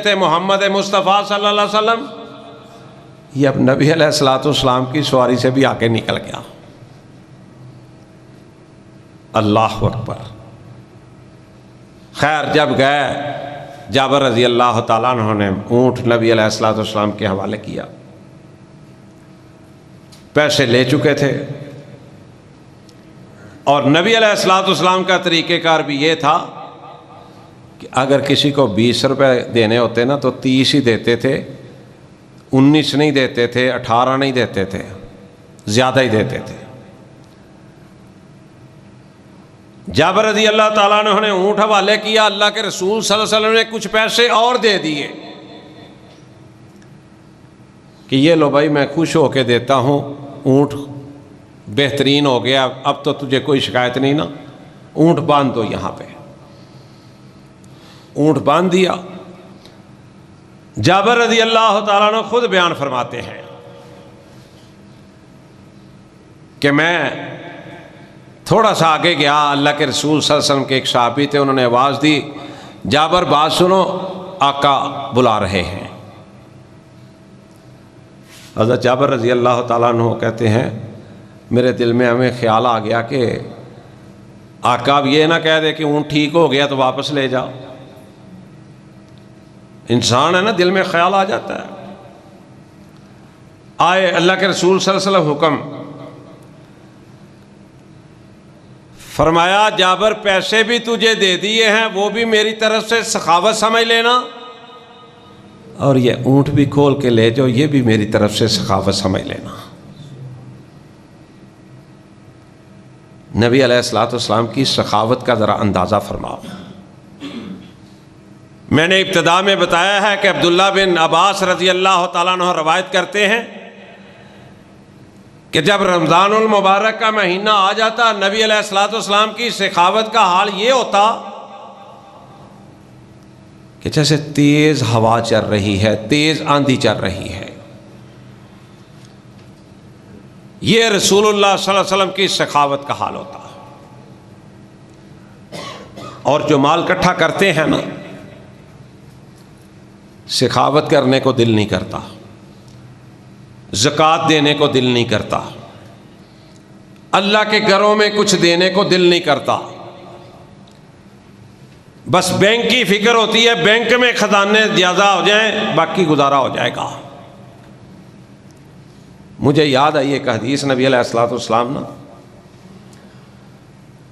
تھے محمد مصطفیٰ صلی اللہ علیہ وسلم، یہ اب نبی علیہ الصلوۃ والسلام کی سواری سے بھی آگے نکل گیا۔ اللہ اکبر۔ خیر جب گئے، جابر رضی اللہ تعالیٰ عنہ نے اونٹ نبی علیہ الصلوۃ والسلام کے حوالے کیا، پیسے لے چکے تھے، اور نبی علیہ الصلوۃ والسلام کا طریقہ کار بھی یہ تھا کہ اگر کسی کو 20 روپے دینے ہوتے نا تو 30 ہی دیتے تھے، 19 نہیں دیتے تھے، 18 نہیں دیتے تھے، زیادہ ہی دیتے تھے۔ جابر رضی اللہ تعالیٰ عنہ نے اونٹ حوالے کیا، اللہ کے رسول صلی اللہ علیہ وسلم نے کچھ پیسے اور دے دیے کہ یہ لو بھائی میں خوش ہو کے دیتا ہوں، اونٹ بہترین ہو گیا، اب تو تجھے کوئی شکایت نہیں نا، اونٹ باندھ دو یہاں پہ۔ اونٹ باندھ دیا۔ جابر رضی اللہ تعالیٰ عنہ خود بیان فرماتے ہیں کہ میں تھوڑا سا آگے گیا، اللہ کے رسول صلی اللہ علیہ وسلم کے ایک صحابی تھے، انہوں نے آواز دی، جابر بات سنو، آقا بلا رہے ہیں۔ حضرت جابر رضی اللہ تعالیٰ عنہ کہتے ہیں میرے دل میں ہمیں خیال آ گیا کہ آقا اب یہ نہ کہہ دے کہ اونٹ ٹھیک ہو گیا تو واپس لے جاؤ۔ انسان ہے نا، دل میں خیال آ جاتا ہے۔ آئے اللہ کے رسول صلی اللہ علیہ وسلم حکم فرمایا، جابر پیسے بھی تجھے دے دیے ہیں، وہ بھی میری طرف سے سخاوت سمجھ لینا، اور یہ اونٹ بھی کھول کے لے جاؤ، یہ بھی میری طرف سے سخاوت سمجھ لینا۔ نبی علیہ الصلوۃ والسلام کی سخاوت کا ذرا اندازہ فرماؤ۔ میں نے ابتدا میں بتایا ہے کہ عبداللہ بن عباس رضی اللہ تعالیٰ عنہ روایت کرتے ہیں کہ جب رمضان المبارک کا مہینہ آ جاتا، نبی علیہ الصلوۃ والسلام کی سخاوت کا حال یہ ہوتا کہ جیسے تیز ہوا چل رہی ہے، تیز آندھی چل رہی ہے، یہ رسول اللہ صلی اللہ علیہ وسلم کی سخاوت کا حال ہوتا۔ اور جو مال اکٹھا کرتے ہیں نا، سخاوت کرنے کو دل نہیں کرتا، زکوٰۃ دینے کو دل نہیں کرتا، اللہ کے گھروں میں کچھ دینے کو دل نہیں کرتا، بس بینک کی فکر ہوتی ہے، بینک میں خزانے زیادہ ہو جائیں باقی گزارا ہو جائے گا۔ مجھے یاد آئی ایک حدیث، نبی علیہ الصلوۃ والسلام نا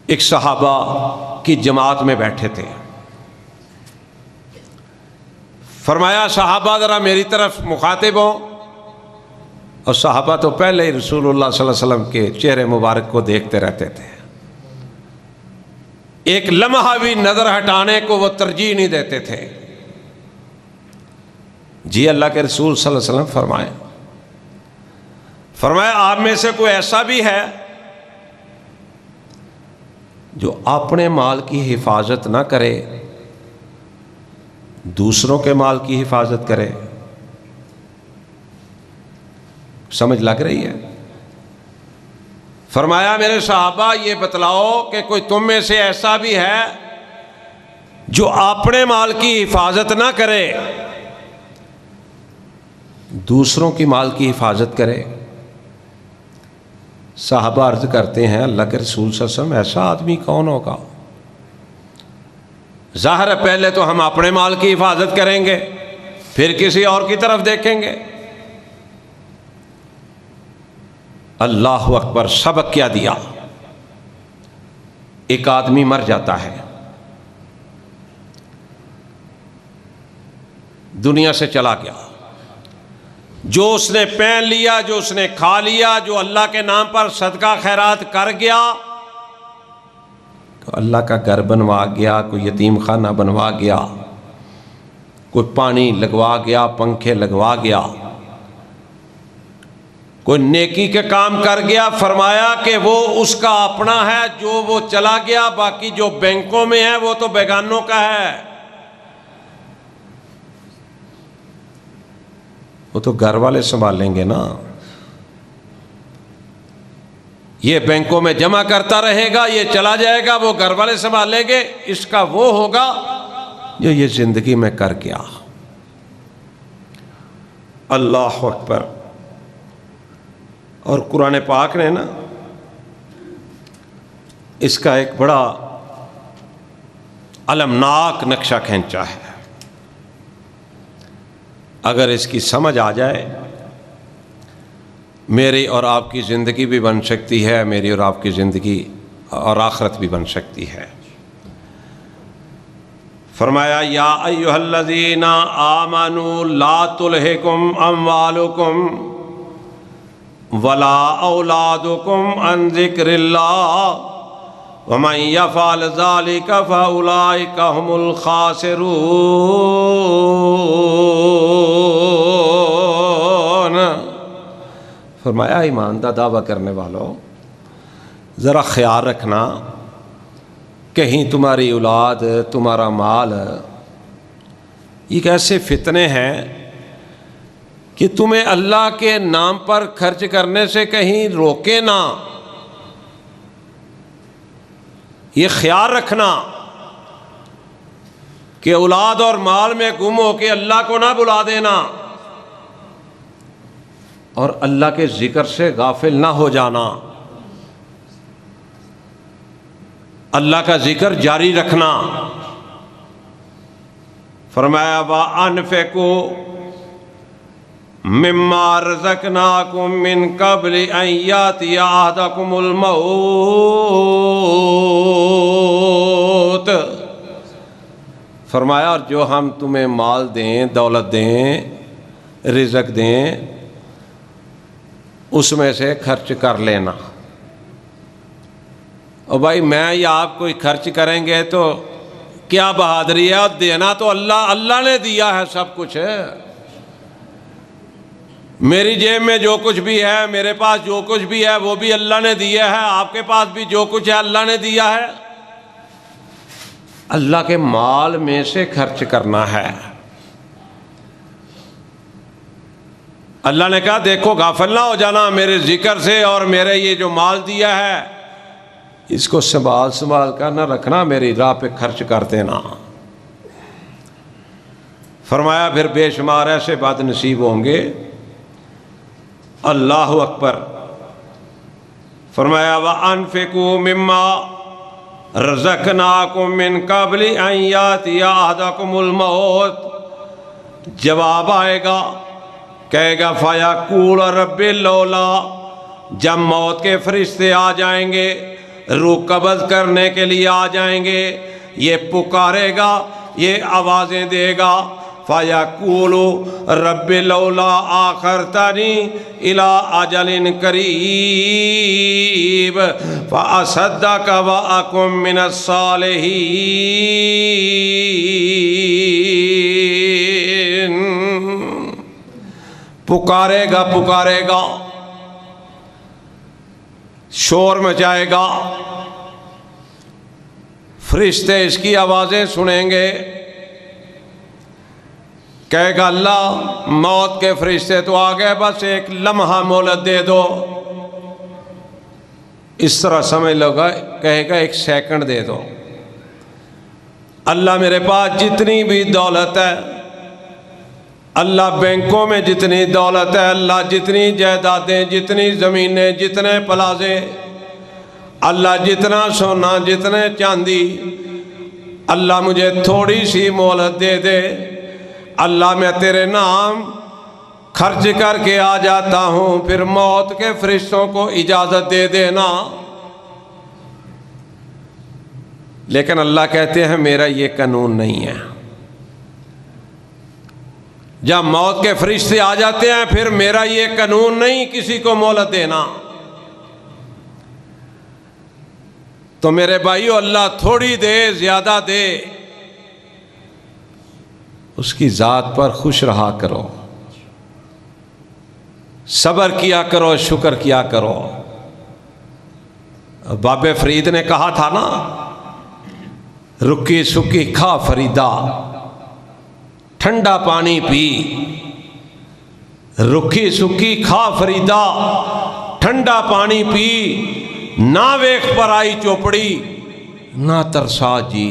ایک صحابہ کی جماعت میں بیٹھے تھے، فرمایا صحابہ ذرا میری طرف مخاطب ہو، اور صحابہ تو پہلے ہی رسول اللہ صلی اللہ علیہ وسلم کے چہرے مبارک کو دیکھتے رہتے تھے، ایک لمحہ بھی نظر ہٹانے کو وہ ترجیح نہیں دیتے تھے۔ جی اللہ کے رسول صلی اللہ علیہ وسلم فرمایا آپ میں سے کوئی ایسا بھی ہے جو اپنے مال کی حفاظت نہ کرے، دوسروں کے مال کی حفاظت کرے؟ سمجھ لگ رہی ہے؟ فرمایا میرے صحابہ یہ بتلاؤ کہ کوئی تم میں سے ایسا بھی ہے جو اپنے مال کی حفاظت نہ کرے، دوسروں کی مال کی حفاظت کرے؟ صحابہ عرض کرتے ہیں اللہ کے رسول صلی اللہ علیہ وسلم ایسا آدمی کون ہوگا؟ ظاہر ہے پہلے تو ہم اپنے مال کی حفاظت کریں گے، پھر کسی اور کی طرف دیکھیں گے۔ اللہ اکبر، سبق کیا دیا۔ ایک آدمی مر جاتا ہے، دنیا سے چلا گیا، جو اس نے پہن لیا، جو اس نے کھا لیا، جو اللہ کے نام پر صدقہ خیرات کر گیا، تو اللہ کا گھر بنوا گیا، کوئی یتیم خانہ بنوا گیا، کوئی پانی لگوا گیا، پنکھے لگوا گیا، کوئی نیکی کے کام کر گیا، فرمایا کہ وہ اس کا اپنا ہے جو وہ چلا گیا، باقی جو بینکوں میں ہے وہ تو بیگانوں کا ہے، وہ تو گھر والے سنبھالیں گے نا۔ یہ بینکوں میں جمع کرتا رہے گا، یہ چلا جائے گا، وہ گھر والے سنبھالیں گے، اس کا وہ ہوگا جو یہ زندگی میں کر گیا۔ اللہ اکبر۔ اور قرآن پاک نے نا اس کا ایک بڑا المناک نقشہ کھینچا ہے، اگر اس کی سمجھ آ جائے میری اور آپ کی زندگی بھی بن سکتی ہے، میری اور آپ کی زندگی اور آخرت بھی بن سکتی ہے۔ فرمایا یا ایھا الذین آمنوا لا تلھکم اموالکم ولا اولادکم عن ذکر اللہ ومن یفعل ذلک فاولئک ھم الخاسرون۔ فرمایا ایمان کا دعویٰ کرنے والوں ذرا خیال رکھنا، کہیں تمہاری اولاد، تمہارا مال یہ ایسے فتنے ہیں کہ تمہیں اللہ کے نام پر خرچ کرنے سے کہیں روکے نہ۔ یہ خیال رکھنا کہ اولاد اور مال میں گم ہو کے اللہ کو نہ بلا دینا، اور اللہ کے ذکر سے غافل نہ ہو جانا، اللہ کا ذکر جاری رکھنا۔ فرمایا وَأَنفِقُوا مِمَّا رَزَقْنَاكُم مِّن قَبْلِ أَن يَأْتِيَ أَحَدَكُمُ الْمَوْتُ۔ فرمایا اور جو ہم تمہیں مال دیں، دولت دیں، رزق دیں، اس میں سے خرچ کر لینا۔ اور بھائی میں یا آپ کوئی خرچ کریں گے تو کیا بہادری ہے، اور دینا تو اللہ نے دیا ہے، سب کچھ ہے۔ میری جیب میں جو کچھ بھی ہے، میرے پاس جو کچھ بھی ہے وہ بھی اللہ نے دیا ہے، آپ کے پاس بھی جو کچھ ہے اللہ نے دیا ہے۔ اللہ کے مال میں سے خرچ کرنا ہے۔ اللہ نے کہا دیکھو غافل نہ ہو جانا میرے ذکر سے، اور میرے یہ جو مال دیا ہے اس کو سنبھال کر نہ رکھنا، میری راہ پہ خرچ کر دینا۔ فرمایا پھر بے شمار ایسے بد نصیب ہوں گے۔ اللہ اکبر۔ فرمایا وَأَنفِقُوا مِمَّا رَزَقْنَاكُم مِّن قَبْلِ أَن يَأْتِيَ أَحَدَكُمُ الْمَوْتُ، جواب آئے گا، کہے گا فَيَقُولُ رَبِّ لَوْلَا، جب موت کے فرشتے آ جائیں گے، روح قبض کرنے کے لیے آ جائیں گے، یہ پکارے گا، یہ آوازیں دے گا، فَيَقُولُ رَبِّ لَوْلَا آخَرْتَنِي إِلَىٰ أَجَلٍ قَرِيبٍ فَأَصَدَّقَ وَأَكُن مِّنَ الصَّالِحِينَ۔ پکارے گا، شور مچائے گا، فرشتے اس کی آوازیں سنیں گے، کہے گا اللہ موت کے فرشتے تو آ گئے، بس ایک لمحہ مہلت دے دو۔ اس طرح سمجھ لو گا، کہے گا ایک سیکنڈ دے دو۔ اللہ میرے پاس جتنی بھی دولت ہے، اللہ بینکوں میں جتنی دولت ہے، اللہ جتنی جائیدادیں، جتنی زمینیں، جتنے پلازے، اللہ جتنا سونا، جتنے چاندی، اللہ مجھے تھوڑی سی مہلت دے دے، اللہ میں تیرے نام خرچ کر کے آ جاتا ہوں، پھر موت کے فرشتوں کو اجازت دے دینا۔ لیکن اللہ کہتے ہیں میرا یہ قانون نہیں ہے۔ جب موت کے فرشتے آ جاتے ہیں پھر میرا یہ قانون نہیں کسی کو مہلت دینا۔ تو میرے بھائیو اللہ تھوڑی دے زیادہ دے، اس کی ذات پر خوش رہا کرو، صبر کیا کرو، شکر کیا کرو۔ بابے فرید نے کہا تھا نا، رکی سکی کھا فریدا، ٹھنڈا پانی پی، رکی سکی کھا فریدا، ٹھنڈا پانی پی، نہ ویکھ پر آئی چوپڑی، نہ ترسا جی۔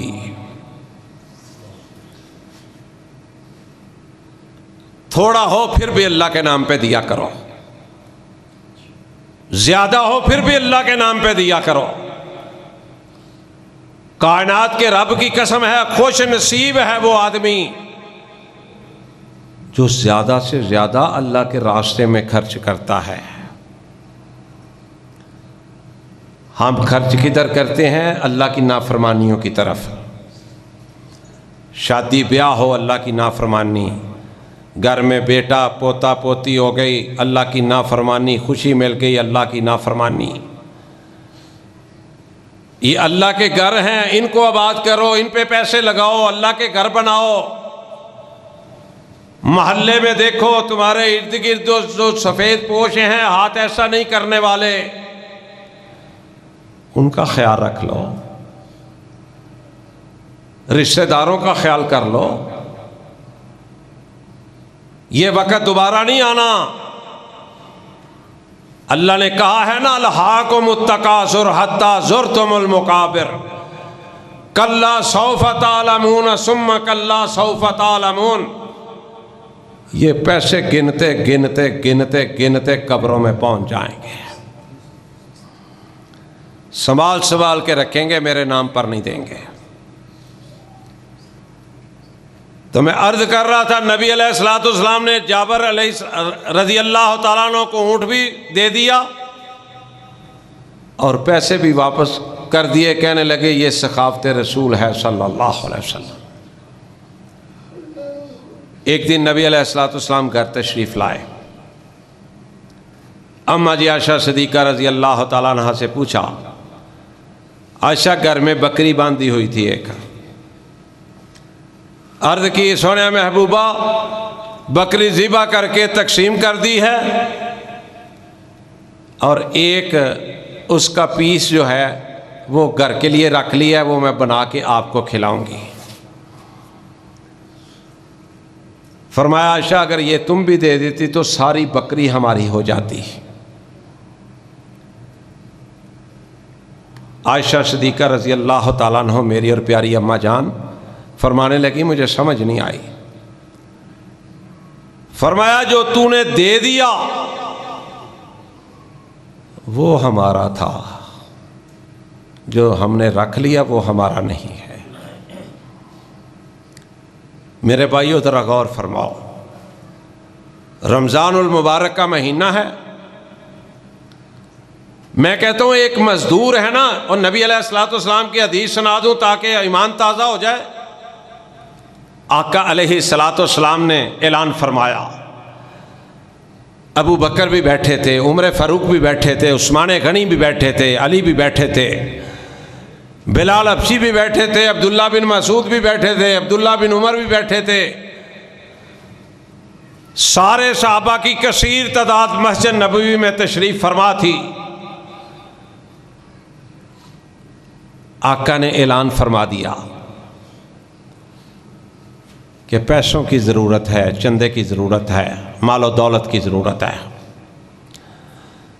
تھوڑا ہو پھر بھی اللہ کے نام پہ دیا کرو، زیادہ ہو پھر بھی اللہ کے نام پہ دیا کرو۔ کائنات کے رب کی قسم ہے، خوش نصیب ہے وہ آدمی جو زیادہ سے زیادہ اللہ کے راستے میں خرچ کرتا ہے۔ ہم خرچ کدھر کرتے ہیں؟ اللہ کی نافرمانیوں کی طرف۔ شادی بیاہ ہو، اللہ کی نافرمانی، گھر میں بیٹا پوتا پوتی ہو گئی، اللہ کی نافرمانی، خوشی مل گئی، اللہ کی نافرمانی۔ یہ اللہ کے گھر ہیں، ان کو آباد کرو، ان پہ پیسے لگاؤ، اللہ کے گھر بناؤ۔ محلے میں دیکھو تمہارے ارد گرد جو سفید پوش ہیں، ہاتھ ایسا نہیں کرنے والے، ان کا خیال رکھ لو، رشتہ داروں کا خیال کر لو۔ یہ وقت دوبارہ نہیں آنا۔ اللہ نے کہا ہے نا، الہاکم التکاثر حتی زرتم المقابر، کلا سوف تعلمون ثم کلا سوف تعلمون۔ یہ پیسے گنتے گنتے گنتے گنتے قبروں میں پہنچ جائیں گے، سنبھال سنبھال کے رکھیں گے، میرے نام پر نہیں دیں گے۔ تو میں عرض کر رہا تھا، نبی علیہ الصلوۃ والسلام نے جابر رضی اللہ تعالیٰ عنہ کو اونٹ بھی دے دیا اور پیسے بھی واپس کر دیے، کہنے لگے یہ سخاوت رسول ہے صلی اللہ علیہ وسلم۔ ایک دن نبی علیہ الصلوۃ والسلام گھر تشریف لائے، اماں جی عائشہ صدیقہ رضی اللہ تعالیٰ عنہ سے پوچھا، عائشہ گھر میں بکری باندھی ہوئی تھی ایک، عرض کی سونے محبوبہ بکری ذبح کر کے تقسیم کر دی ہے اور ایک اس کا پیس جو ہے وہ گھر کے لیے رکھ لیا ہے، وہ میں بنا کے آپ کو کھلاؤں گی۔ فرمایا عائشہ اگر یہ تم بھی دے دیتی تو ساری بکری ہماری ہو جاتی۔ عائشہ صدیقہ رضی اللہ تعالیٰ عنہ میری اور پیاری اماں جان فرمانے لگی مجھے سمجھ نہیں آئی۔ فرمایا جو تو نے دے دیا وہ ہمارا تھا، جو ہم نے رکھ لیا وہ ہمارا نہیں ہے۔ میرے بھائیو ذرا غور فرماؤ، رمضان المبارک کا مہینہ ہے، میں کہتا ہوں ایک مزدور ہے نا، اور نبی علیہ الصلوۃ والسلام کی حدیث سنا دوں تاکہ ایمان تازہ ہو جائے۔ آقا علیہ الصلوۃ والسلام نے اعلان فرمایا، ابو بکر بھی بیٹھے تھے، عمر فاروق بھی بیٹھے تھے، عثمان غنی بھی بیٹھے تھے، علی بھی بیٹھے تھے، بلال حبشی بھی بیٹھے تھے، عبداللہ بن مسعود بھی بیٹھے تھے، عبداللہ بن عمر بھی بیٹھے تھے، سارے صحابہ کی کثیر تعداد مسجد نبوی میں تشریف فرما تھی۔ آقا نے اعلان فرما دیا کہ پیسوں کی ضرورت ہے، چندے کی ضرورت ہے، مال و دولت کی ضرورت ہے۔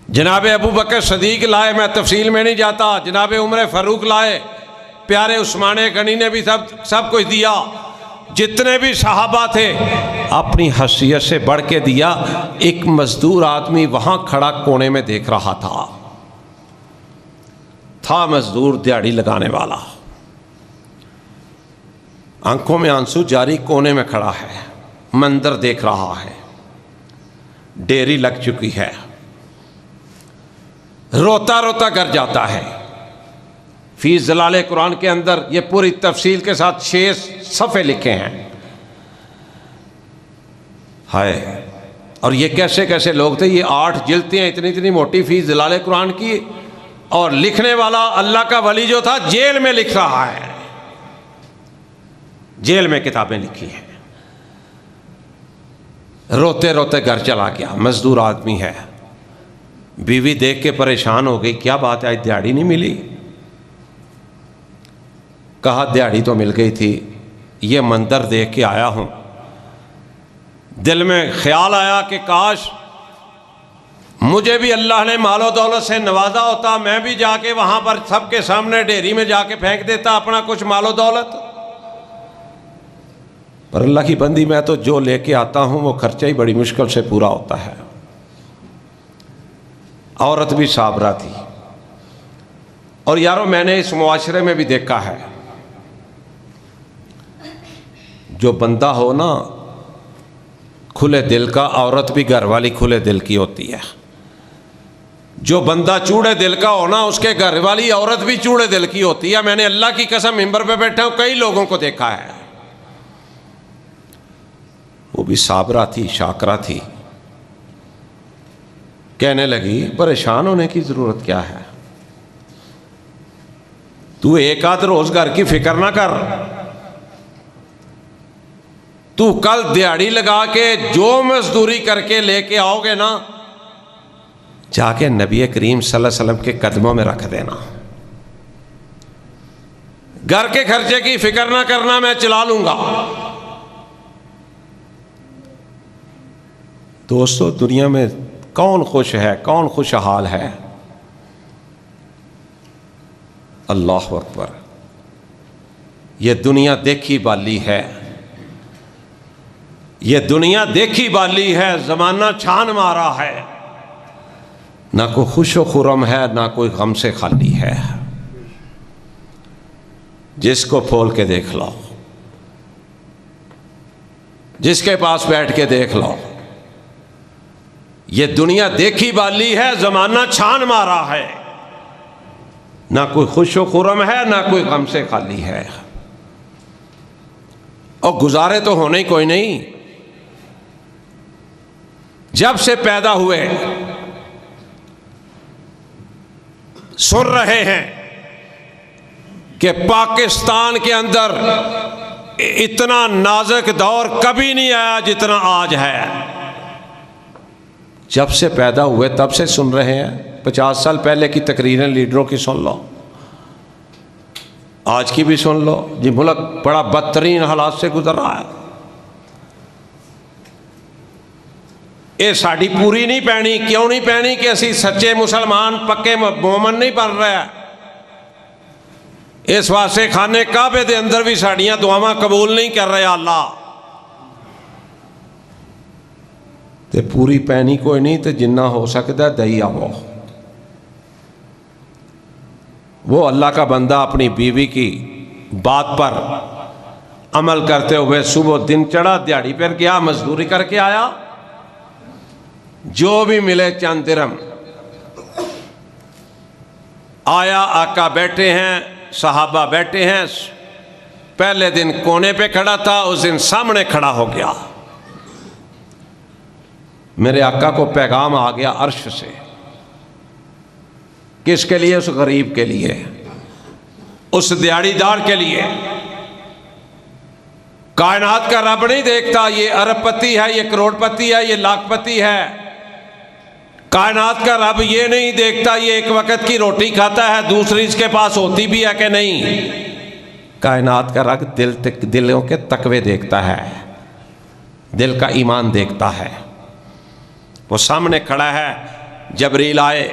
جناب ابو بکر صدیق لائے، میں تفصیل میں نہیں جاتا، جناب عمر فاروق لائے، پیارے عثمان غنی نے بھی سب کچھ دیا، جتنے بھی صحابہ تھے اپنی حیثیت سے بڑھ کے دیا۔ ایک مزدور آدمی وہاں کھڑا کونے میں دیکھ رہا تھا مزدور دیہڑی لگانے والا، آنکھوں میں آنسو جاری، کونے میں کھڑا ہے، منظر دیکھ رہا ہے، ڈیری لگ چکی ہے، روتا روتا گھر جاتا ہے۔ فی ظلال قرآن کے اندر یہ پوری تفصیل کے ساتھ 6 صفحے لکھے ہیں۔ ہائے، اور یہ کیسے کیسے لوگ تھے، یہ 8 جلدیں ہیں اتنی اتنی موٹی فی ظلال قرآن کی، اور لکھنے والا اللہ کا ولی جو تھا جیل میں لکھ رہا ہے، جیل میں کتابیں لکھی ہیں۔ روتے روتے گھر چلا گیا، مزدور آدمی ہے، بیوی دیکھ کے پریشان ہو گئی، کیا بات ہے آج دیہڑی نہیں ملی؟ کہا دیہڑی تو مل گئی تھی، یہ منظر دیکھ کے آیا ہوں، دل میں خیال آیا کہ کاش مجھے بھی اللہ نے مال و دولت سے نوازا ہوتا، میں بھی جا کے وہاں پر سب کے سامنے ڈیری میں جا کے پھینک دیتا اپنا کچھ مال و دولت۔ پر اللہ کی بندی میں تو جو لے کے آتا ہوں وہ خرچہ ہی بڑی مشکل سے پورا ہوتا ہے۔ عورت بھی صابرہ تھی۔ اور یارو میں نے اس معاشرے میں بھی دیکھا ہے، جو بندہ ہو نا کھلے دل کا، عورت بھی گھر والی کھلے دل کی ہوتی ہے۔ جو بندہ چوڑے دل کا ہو نا اس کے گھر والی عورت بھی چوڑے دل کی ہوتی ہے۔ میں نے اللہ کی قسم ممبر پہ بیٹھا ہوں کئی لوگوں کو دیکھا ہے، وہ بھی صابرہ تھی، شاکرہ تھی۔ کہنے لگی پریشان ہونے کی ضرورت کیا ہے، تو ایک آدھ روز گھر کی فکر نہ کر، تو کل دیہڑی لگا کے جو مزدوری کر کے لے کے آؤ گے نا، جا کے نبی کریم صلی اللہ علیہ وسلم کے قدموں میں رکھ دینا، گھر کے خرچے کی فکر نہ کرنا، میں چلا لوں گا۔ دوستو دنیا میں کون خوش ہے، کون خوشحال ہے؟ اللہ اکبر۔ یہ دنیا دیکھی بالی ہے، یہ دنیا دیکھی بالی ہے، زمانہ چھان مارا ہے، نہ کوئی خوش و خرم ہے، نہ کوئی غم سے خالی ہے۔ جس کو پھول کے دیکھ لو، جس کے پاس بیٹھ کے دیکھ لو، یہ دنیا دیکھی بالی ہے، زمانہ چھان مارا ہے، نہ کوئی خوش و خرم ہے، نہ کوئی غم سے خالی ہے۔ اور گزارے تو ہونے ہی کوئی نہیں۔ جب سے پیدا ہوئے سن رہے ہیں کہ پاکستان کے اندر اتنا نازک دور کبھی نہیں آیا جتنا آج ہے۔ جب سے پیدا ہوئے تب سے سن رہے ہیں، 50 سال پہلے کی تقریریں لیڈروں کی سن لو، آج کی بھی سن لو، جی ملک بڑا بدترین حالات سے گزر رہا ہے۔ یہ ساڑی پوری نہیں پہنی، کیوں نہیں پہنی کہ اسی سچے مسلمان پکے مومن نہیں بن رہے ہیں۔ اس واسطے خانے کعبے دے اندر بھی ساڑیاں دعاواں قبول نہیں کر رہے اللہ۔ تے پوری پہنی کوئی نہیں تے جنہ ہو سکتا ہے دہی آو۔ وہ اللہ کا بندہ اپنی بیوی کی بات پر عمل کرتے ہوئے صبح دن چڑھا، دیہڑی پر گیا، مزدوری کر کے آیا، جو بھی ملے چند درہم آیا، آقا بیٹھے ہیں، صحابہ بیٹھے ہیں، پہلے دن کونے پہ کھڑا تھا، اس دن سامنے کھڑا ہو گیا۔ میرے آقا کو پیغام آ گیا عرش سے، کس کے لیے؟ اس غریب کے لیے، اس دیہڑی دار کے لیے۔ کائنات کا رب نہیں دیکھتا یہ ارب پتی ہے، یہ کروڑ پتی ہے، یہ لاکھ پتی ہے۔ کائنات کا رب یہ نہیں دیکھتا یہ ایک وقت کی روٹی کھاتا ہے، دوسری اس کے پاس ہوتی بھی ہے کہ نہیں۔ کائنات کا رب دلوں کے تقوی دیکھتا ہے، دل کا ایمان دیکھتا ہے۔ وہ سامنے کھڑا ہے، جبریل آئے،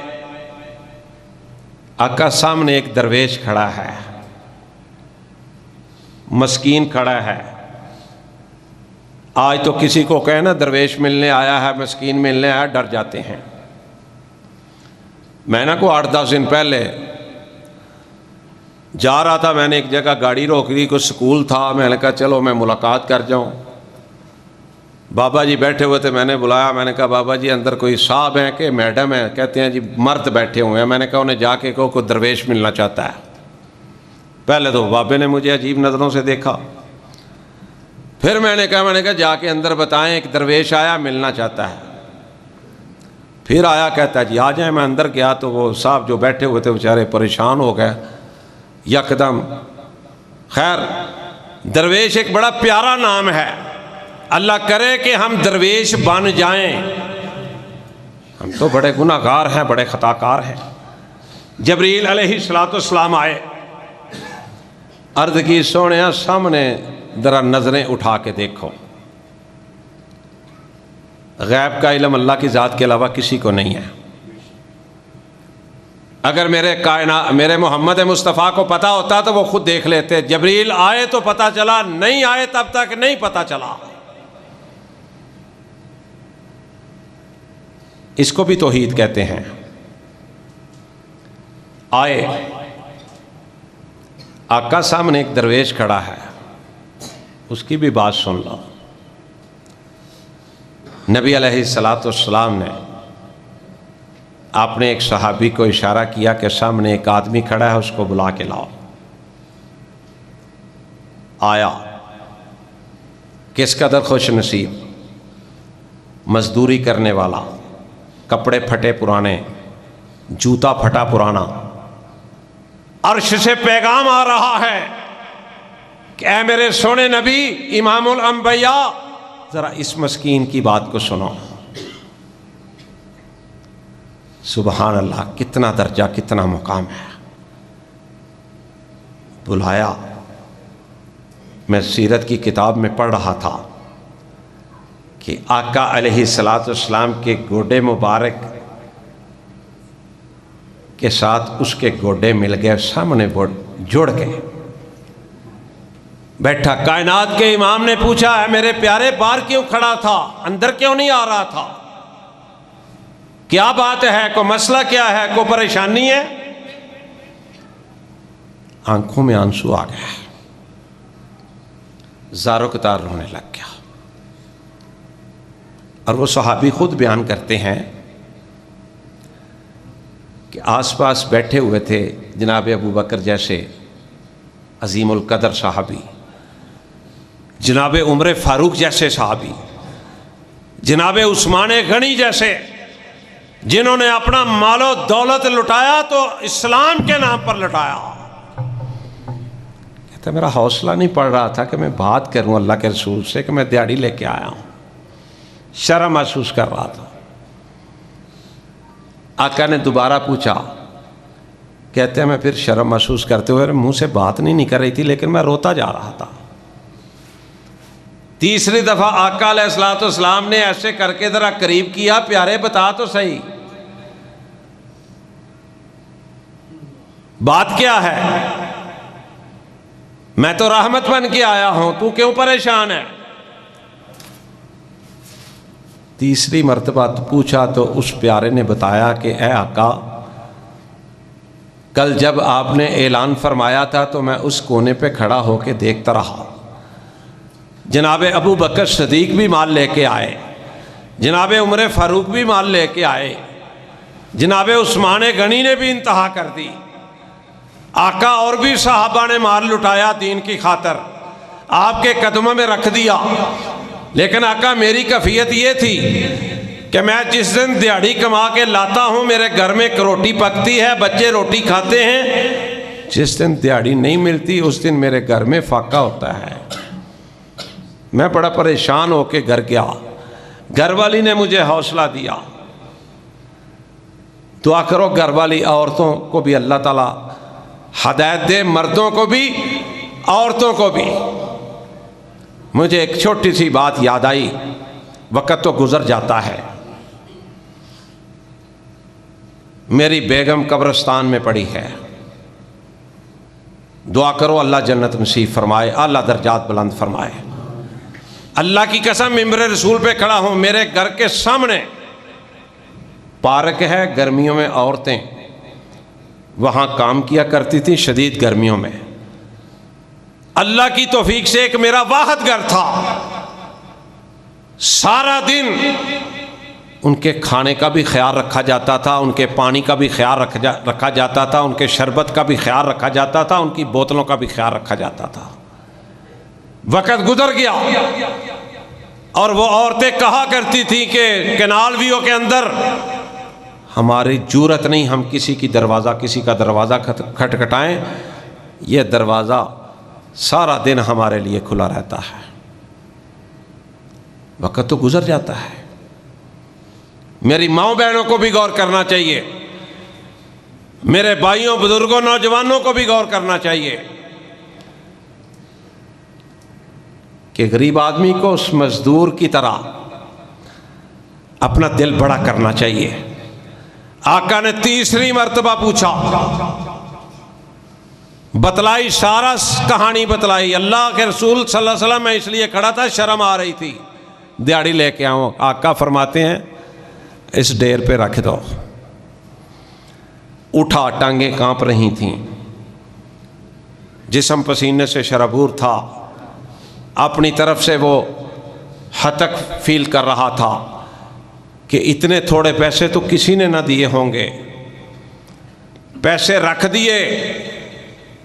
آقا سامنے ایک درویش کھڑا ہے، مسکین کھڑا ہے۔ آج تو کسی کو کہے نا درویش ملنے آیا ہے، مسکین ملنے آیا، ڈر جاتے ہیں۔ میں نے کو 8-10 دن پہلے جا رہا تھا، میں نے ایک جگہ گاڑی روک لی، کوئی سکول تھا، میں نے کہا چلو میں ملاقات کر جاؤں۔ بابا جی بیٹھے ہوئے تھے، میں نے بلایا، میں نے کہا بابا جی اندر کوئی صاحب ہیں کہ میڈم ہیں؟ کہتے ہیں جی مرد بیٹھے ہوئے ہیں۔ میں نے کہا انہیں جا کے کہو کوئی درویش ملنا چاہتا ہے۔ پہلے تو بابے نے مجھے عجیب نظروں سے دیکھا، پھر میں نے کہا جا کے اندر بتائیں ایک درویش آیا ملنا چاہتا ہے۔ پھر آیا، کہتا ہے جی آ جائیں۔ میں اندر گیا تو وہ صاحب جو بیٹھے ہوئے تھے بیچارے پریشان ہو گئے یکدم۔ خیر، درویش ایک بڑا پیارا نام ہے، اللہ کرے کہ ہم درویش بن جائیں، ہم تو بڑے گناہ گار ہیں، بڑے خطا کار ہیں۔ جبریل علیہ السلام آئے، عرض کی سونیا سامنے ذرا نظریں اٹھا کے دیکھو، غیب کا علم اللہ کی ذات کے علاوہ کسی کو نہیں ہے۔ اگر میرے محمد مصطفیٰ کو پتہ ہوتا تو وہ خود دیکھ لیتے. جبریل آئے تو پتہ چلا, نہیں آئے تب تک نہیں پتہ چلا. اس کو بھی توحید کہتے ہیں. آئے, آقا سامنے ایک درویش کھڑا ہے, اس کی بھی بات سن لو. نبی علیہ السلام نے آپ نے ایک صحابی کو اشارہ کیا کہ سامنے ایک آدمی کھڑا ہے, اس کو بلا کے لاؤ. آیا, کس قدر خوش نصیب, مزدوری کرنے والا, کپڑے پھٹے پرانے, جوتا پھٹا پرانا, عرش سے پیغام آ رہا ہے کہ اے میرے سونے نبی امام الانبیاء, ذرا اس مسکین کی بات کو سنو. سبحان اللہ, کتنا درجہ, کتنا مقام ہے. بلایا. میں سیرت کی کتاب میں پڑھ رہا تھا کہ آقا علیہ السلام کے گوڈے مبارک کے ساتھ اس کے گوڈے مل گئے, سامنے جڑ گئے. بیٹھا کائنات کے امام نے پوچھا, ہے میرے پیارے باہر کیوں کھڑا تھا, اندر کیوں نہیں آ رہا تھا, کیا بات ہے, کوئی مسئلہ کیا ہے, کوئی پریشانی ہے؟ آنکھوں میں آنسو آ گیا, زارو کتار رونے لگ گیا. اور وہ صحابی خود بیان کرتے ہیں کہ آس پاس بیٹھے ہوئے تھے جناب ابو بکر جیسے عظیم القدر صحابی, جناب عمر فاروق جیسے صحابی, جناب عثمان غنی جیسے, جنہوں نے اپنا مال و دولت لٹایا تو اسلام کے نام پر لٹایا. کہتا میرا حوصلہ نہیں پڑ رہا تھا کہ میں بات کروں اللہ کے رسول سے کہ میں دیہڑی لے کے آیا ہوں, شرم محسوس کر رہا تھا. آقا نے دوبارہ پوچھا, کہتے ہیں میں پھر شرم محسوس کرتے ہوئے منہ سے بات نہیں نکل رہی تھی لیکن میں روتا جا رہا تھا. تیسری دفعہ آقا علیہ السلام نے ایسے کر کے ذرا قریب کیا, پیارے بتا تو صحیح بات کیا ہے, میں تو رحمت بن کے آیا ہوں, تو کیوں پریشان ہے؟ تیسری مرتبہ پوچھا تو اس پیارے نے بتایا کہ اے آقا, کل جب آپ نے اعلان فرمایا تھا تو میں اس کونے پہ کھڑا ہو کے دیکھتا رہا. جناب ابو بکر صدیق بھی مال لے کے آئے, جناب عمر فاروق بھی مال لے کے آئے, جناب عثمان غنی نے بھی انتہا کر دی. آقا اور بھی صحابہ نے مال لٹایا دین کی خاطر, آپ کے قدموں میں رکھ دیا. لیکن آقا میری کیفیت یہ تھی کہ میں جس دن دیہڑی کما کے لاتا ہوں میرے گھر میں روٹی پکتی ہے, بچے روٹی کھاتے ہیں. جس دن دیہڑی نہیں ملتی اس دن میرے گھر میں فاقہ ہوتا ہے. میں بڑا پریشان ہو کے گھر گیا, گھر والی نے مجھے حوصلہ دیا. دعا کرو گھر والی عورتوں کو بھی اللہ تعالیٰ ہدایت دے, مردوں کو بھی عورتوں کو بھی. مجھے ایک چھوٹی سی بات یاد آئی, وقت تو گزر جاتا ہے. میری بیگم قبرستان میں پڑی ہے, دعا کرو اللہ جنت نصیب فرمائے, اعلیٰ درجات بلند فرمائے. اللہ کی قسم ممبر رسول پہ کھڑا ہوں, میرے گھر کے سامنے پارک ہے, گرمیوں میں عورتیں وہاں کام کیا کرتی تھیں شدید گرمیوں میں. اللہ کی توفیق سے ایک میرا واحد گھر تھا, سارا دن ان کے کھانے کا بھی خیال رکھا جاتا تھا, ان کے پانی کا بھی خیال رکھا جاتا تھا, ان کے شربت کا بھی خیال رکھا جاتا تھا, ان کی بوتلوں کا بھی خیال رکھا جاتا تھا. وقت گزر گیا اور وہ عورتیں کہا کرتی تھیں کہ کینال ویو کے اندر ہماری جرأت نہیں ہم کسی کا دروازہ کھٹکھٹائیں, یہ دروازہ سارا دن ہمارے لیے کھلا رہتا ہے. وقت تو گزر جاتا ہے. میری ماؤں بہنوں کو بھی غور کرنا چاہیے, میرے بھائیوں بزرگوں نوجوانوں کو بھی غور کرنا چاہیے کہ غریب آدمی کو اس مزدور کی طرح اپنا دل بڑا کرنا چاہیے. آقا نے تیسری مرتبہ پوچھا، بتلائی، سارا کہانی بتلائی۔ اللہ کے رسول صلی اللہ علیہ وسلم میں اس لیے کھڑا تھا، شرم آ رہی تھی، دیہڑی لے کے آؤں۔ آقا فرماتے ہیں اس ڈیر پہ رکھ دو۔ اٹھا، ٹانگیں کانپ رہی تھیں، جسم پسینے سے شرابور تھا، اپنی طرف سے وہ ہتک فیل کر رہا تھا کہ اتنے تھوڑے پیسے تو کسی نے نہ دیے ہوں گے۔ پیسے رکھ دیے،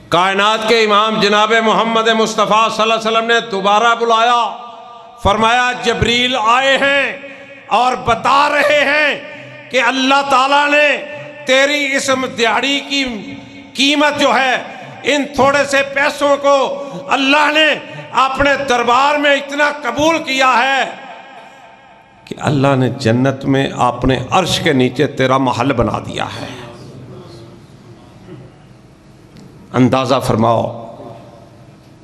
کائنات کے امام جناب محمد مصطفیٰ صلی اللہ علیہ وسلم نے دوبارہ بلایا، فرمایا جبریل آئے ہیں اور بتا رہے ہیں کہ اللہ تعالیٰ نے تیری اس دیہڑی کی قیمت جو ہے، ان تھوڑے سے پیسوں کو اللہ نے اپنے دربار میں اتنا قبول کیا ہے کہ اللہ نے جنت میں اپنے عرش کے نیچے تیرا محل بنا دیا ہے۔ اندازہ فرماؤ،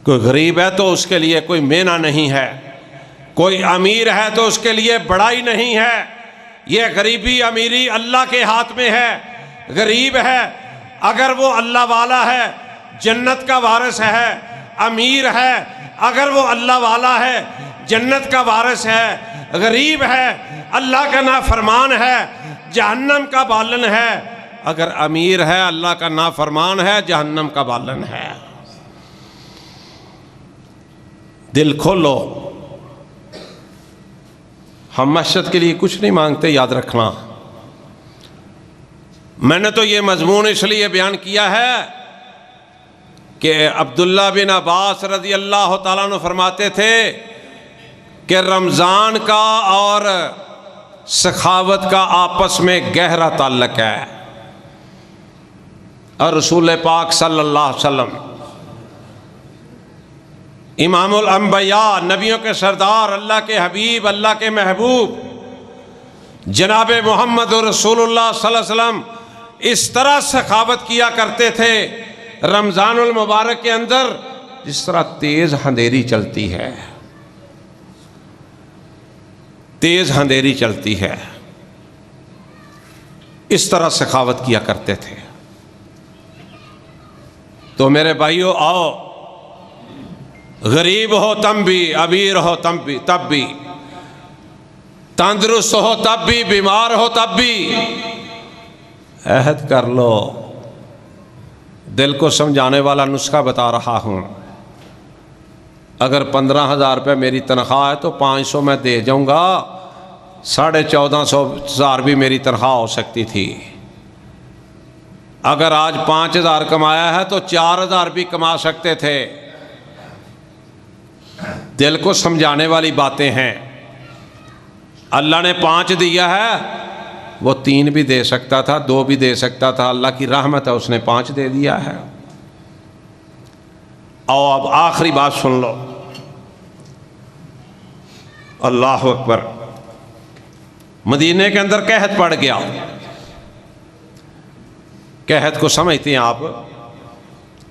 کوئی غریب ہے تو اس کے لیے کوئی مینا نہیں ہے، کوئی امیر ہے تو اس کے لیے بڑائی نہیں ہے۔ یہ غریبی امیری اللہ کے ہاتھ میں ہے۔ غریب ہے اگر وہ اللہ والا ہے جنت کا وارث ہے، امیر ہے اگر وہ اللہ والا ہے جنت کا وارث ہے، غریب ہے اللہ کا نافرمان ہے جہنم کا بالن ہے، اگر امیر ہے اللہ کا نافرمان ہے جہنم کا بالن ہے۔ دل کھولو، ہم مسجد کے لیے کچھ نہیں مانگتے، یاد رکھنا۔ میں نے تو یہ مضمون اس لیے بیان کیا ہے کہ عبداللہ بن عباس رضی اللہ تعالیٰ عنہ فرماتے تھے کہ رمضان کا اور سخاوت کا آپس میں گہرا تعلق ہے، اور رسول پاک صلی اللہ علیہ وسلم امام الانبیاء، نبیوں کے سردار، اللہ کے حبیب، اللہ کے محبوب جناب محمد رسول اللہ صلی اللہ علیہ وسلم اس طرح سخاوت کیا کرتے تھے رمضان المبارک کے اندر جس طرح تیز اندھیری چلتی ہے، تیز اندھیری چلتی ہے، اس طرح سخاوت کیا کرتے تھے۔ تو میرے بھائیو آؤ، غریب ہو تم بھی، امیر ہو تب بھی، تندرست ہو تب بھی، بیمار ہو تب بھی عہد کر لو۔ دل کو سمجھانے والا نسخہ بتا رہا ہوں، اگر 15,000 روپے میری تنخواہ ہے تو 500 میں دے جاؤں گا، 14,500 بھی میری تنخواہ ہو سکتی تھی۔ اگر آج 5,000 کمایا ہے تو 4,000 بھی کما سکتے تھے۔ دل کو سمجھانے والی باتیں ہیں۔ اللہ نے 5 دیا ہے، وہ 3 بھی دے سکتا تھا، 2 بھی دے سکتا تھا، اللہ کی رحمت ہے اس نے 5 دے دیا ہے۔ آؤ اب آخری بات سن لو، اللہ اکبر۔ مدینے کے اندر قحط پڑ گیا، قحط کو سمجھتے ہیں آپ،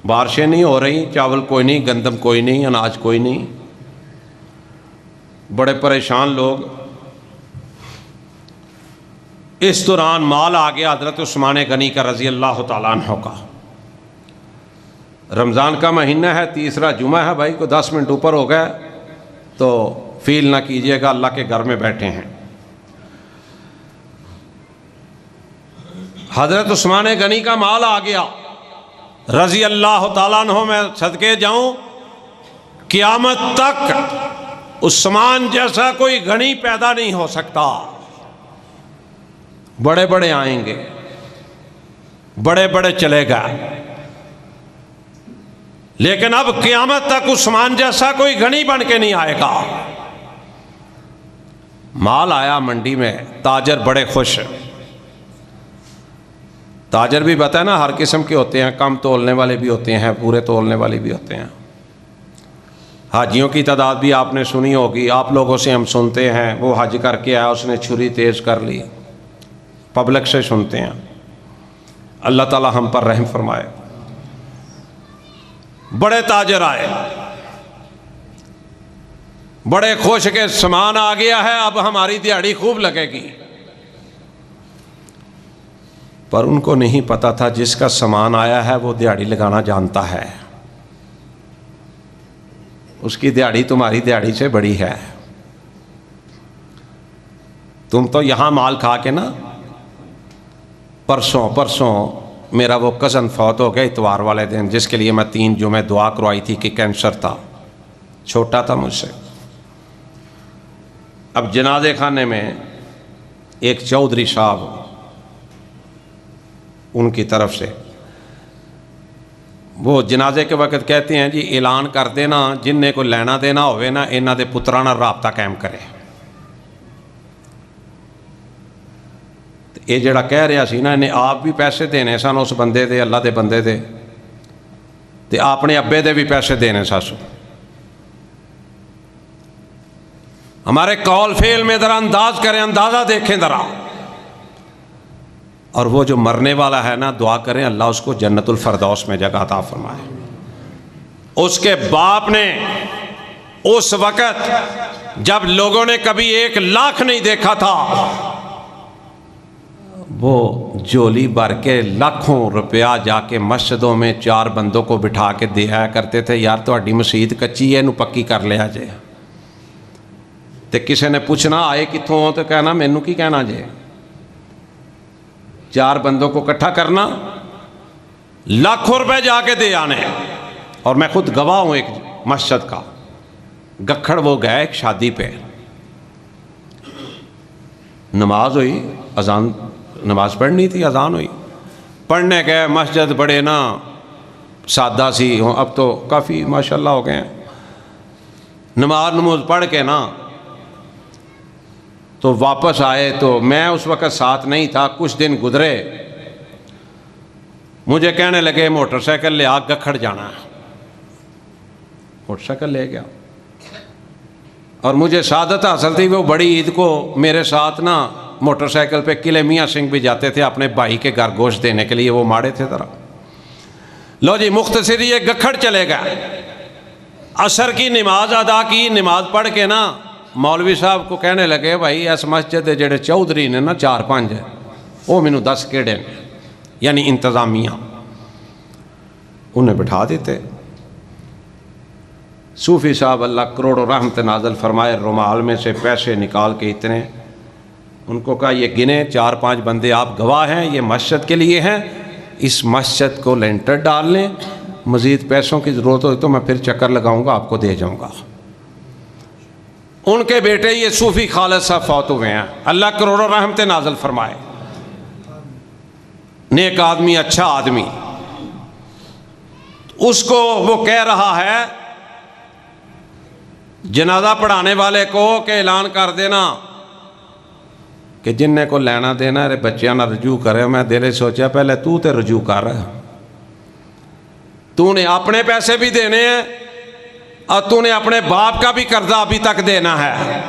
بارشیں نہیں ہو رہی، چاول کوئی نہیں، گندم کوئی نہیں، اناج کوئی نہیں، بڑے پریشان لوگ۔ اس دوران مال آ گیا حضرت عثمان غنی کا رضی اللہ تعالیٰ عنہ کا۔ رمضان کا مہینہ ہے، تیسرا جمعہ ہے، بھائی کو 10 منٹ اوپر ہو گئے تو فیل نہ کیجئے گا، اللہ کے گھر میں بیٹھے ہیں۔ حضرت عثمان غنی کا مال آ گیا رضی اللہ تعالیٰ عنہ، میں صدقے جاؤں قیامت تک عثمان جیسا کوئی غنی پیدا نہیں ہو سکتا۔ بڑے بڑے آئیں گے، بڑے بڑے چلے گا، لیکن اب قیامت تک عثمان جیسا کوئی غنی بن کے نہیں آئے گا۔ مال آیا منڈی میں، تاجر بڑے خوش۔ تاجر بھی بتا ہے نا، ہر قسم کے ہوتے ہیں، کم تولنے والے بھی ہوتے ہیں، پورے تولنے والے بھی ہوتے ہیں۔ حاجیوں کی تعداد بھی آپ نے سنی ہوگی، آپ لوگوں سے ہم سنتے ہیں، وہ حج کر کے آیا، اس نے چھری تیز کر لی، پبلک سے سنتے ہیں۔ اللہ تعالی ہم پر رحم فرمائے۔ بڑے تاجر آئے، بڑے خوش کے سامان آ گیا ہے، اب ہماری دیہڑی خوب لگے گی۔ پر ان کو نہیں پتا تھا جس کا سامان آیا ہے وہ دیہڑی لگانا جانتا ہے، اس کی دیہڑی تمہاری دیہڑی سے بڑی ہے۔ تم تو یہاں مال کھا کے نا، پرسوں میرا وہ کزن فوت ہو گیا اتوار والے دن، جس کے لیے میں 3 جمعے دعا کروائی تھی کہ کینسر تھا، چھوٹا تھا مجھ سے۔ اب جنازے خانے میں ایک چودھری صاحب ان کی طرف سے وہ جنازے کے وقت کہتے ہیں جی اعلان کر دینا جن نے کوئی لینا دینا ہوئے نا انہاں دے پتراں نال رابطہ قائم کرے۔ یہ جڑا کہہ رہا سی نا انہیں آپ بھی پیسے دینے سن اس بندے دے، اللہ دے بندے دے، تے اپنے ابے دے بھی پیسے دینے ساسو۔ ہمارے قول فعل میں ذرا انداز کریں، اندازہ دیکھیں ذرا۔ اور وہ جو مرنے والا ہے نا، دعا کریں اللہ اس کو جنت الفردوس میں جگہ عطا فرمائے۔ اس کے باپ نے اس وقت جب لوگوں نے کبھی 1 لاکھ نہیں دیکھا تھا، وہ جولی بھر کے لاکھوں روپیہ جا کے مسجدوں میں 4 بندوں کو بٹھا کے دیا کرتے تھے، یار تہاڈی مسجد کچی ہے، نو پکی کر لیا جے۔ تے کسی نے پوچھنا آئے کتھوں ہو تو کہنا مینوں کی کہنا جے۔ 4 بندوں کو اکٹھا کرنا، لاکھوں روپے جا کے دے آنے۔ اور میں خود گواہ ہوں ایک مسجد کا، گکھڑ وہ گئے ایک شادی پہ، نماز ہوئی، اذان نماز پڑھنی تھی، اذان ہوئی، پڑھنے گئے، مسجد بڑے نا سادہ سی، اب تو کافی ماشاءاللہ ہو گئے ہیں، نماز پڑھ کے نا تو واپس آئے، تو میں اس وقت ساتھ نہیں تھا، کچھ دن گزرے، مجھے کہنے لگے موٹر سائیکل لے آ، گکھڑ جانا ہے۔ موٹر سائیکل لے گیا، اور مجھے سعادت حاصل تھی وہ بڑی عید کو میرے ساتھ نا موٹر سائیکل پہ قلعے میاں سنگھ بھی جاتے تھے اپنے بھائی کے گھر گوشت دینے کے لیے، وہ ماڑے تھے ذرا۔ لو جی مختصر یہ گکھڑ چلے گئے، عصر کی نماز ادا کی، نماز پڑھ کے نا مولوی صاحب کو کہنے لگے بھائی اس مسجد دے جڑے چودھری نے نا 4-5 وہ مینوں 10 کیڑے نے، یعنی انتظامیہ، انہیں بٹھا دیتے۔ صوفی صاحب اللہ کروڑوں رحمت نازل فرمائے، رومال میں سے پیسے نکال کے اتنے، ان کو کہا یہ گنے 4-5 بندے آپ گواہ ہیں، یہ مسجد کے لیے ہیں، اس مسجد کو لینٹر ڈال لیں، مزید پیسوں کی ضرورت ہو تو میں پھر چکر لگاؤں گا، آپ کو دے جاؤں گا۔ ان کے بیٹے یہ صوفی خالد صاحب فوت ہوئے ہیں، اللہ کروڑوں رحمت نازل فرمائے، نیک آدمی، اچھا آدمی۔ اس کو وہ کہہ رہا ہے جنازہ پڑھانے والے کو کہ اعلان کر دینا کہ جن نے کو لینا دینا ہے بچیاں نہ رجوع کرے۔ میں دل سوچا پہلے تو تے رجوع کر، تو نے اپنے پیسے بھی دینے ہیں اور تو نے اپنے باپ کا بھی قرضہ ابھی تک دینا ہے،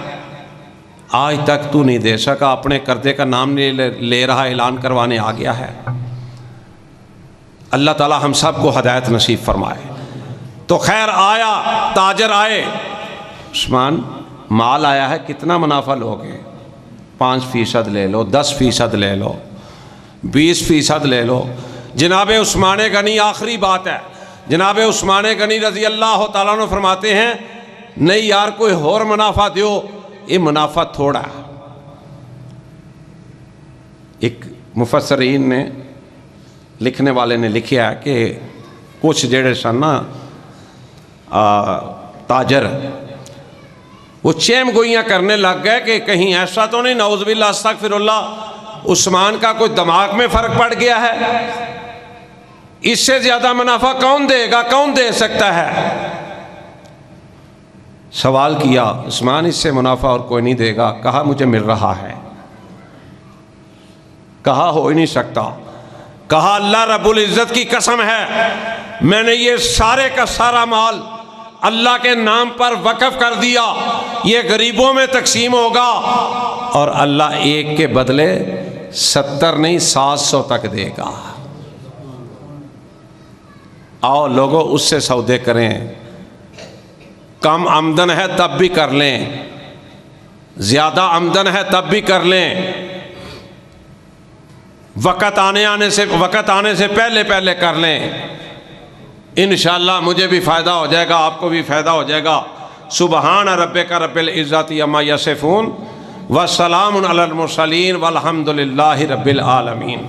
آج تک تو نہیں دے سکا، اپنے قرضے کا نام نہیں لے رہا، اعلان کروانے آ گیا ہے۔ اللہ تعالی ہم سب کو ہدایت نصیب فرمائے۔ تو خیر آیا، تاجر آئے، عثمان مال آیا ہے، کتنا منافع لوگے؟ 5% لے لو، 10% لے لو، 20% لے لو۔ جناب عثمان غنی، آخری بات ہے، جناب عثمان غنی رضی اللہ تعالیٰ عنہ فرماتے ہیں نہیں یار کوئی اور منافع دیو، یہ منافع تھوڑا ہے۔ ایک مفسرین نے، لکھنے والے نے لکھیا ہے کہ کچھ جڑے سن نا تاجر، وہ چیم گوئیاں کرنے لگ گئے کہ کہیں ایسا تو نہیں نعوذ باللہ استغفر اللہ عثمان کا کوئی دماغ میں فرق پڑ گیا ہے، اس سے زیادہ منافع کون دے گا، کون دے سکتا ہے؟ سوال کیا عثمان اس سے منافع اور کوئی نہیں دے گا، کہا مجھے مل رہا ہے، کہا ہو ہی نہیں سکتا، کہا اللہ رب العزت کی قسم ہے میں نے یہ سارے کا سارا مال اللہ کے نام پر وقف کر دیا، یہ غریبوں میں تقسیم ہوگا اور اللہ ایک کے بدلے 70 نہیں 700 تک دے گا۔ آؤ لوگوں اس سے سودے کریں، کم آمدن ہے تب بھی کر لیں، زیادہ آمدن ہے تب بھی کر لیں، وقت آنے سے پہلے پہلے کر لیں، انشاءاللہ مجھے بھی فائدہ ہو جائے گا، آپ کو بھی فائدہ ہو جائے گا۔ سبحان ربک رب العزت عما یصفون وسلام علی المرسلین والحمد للہ رب العالمین۔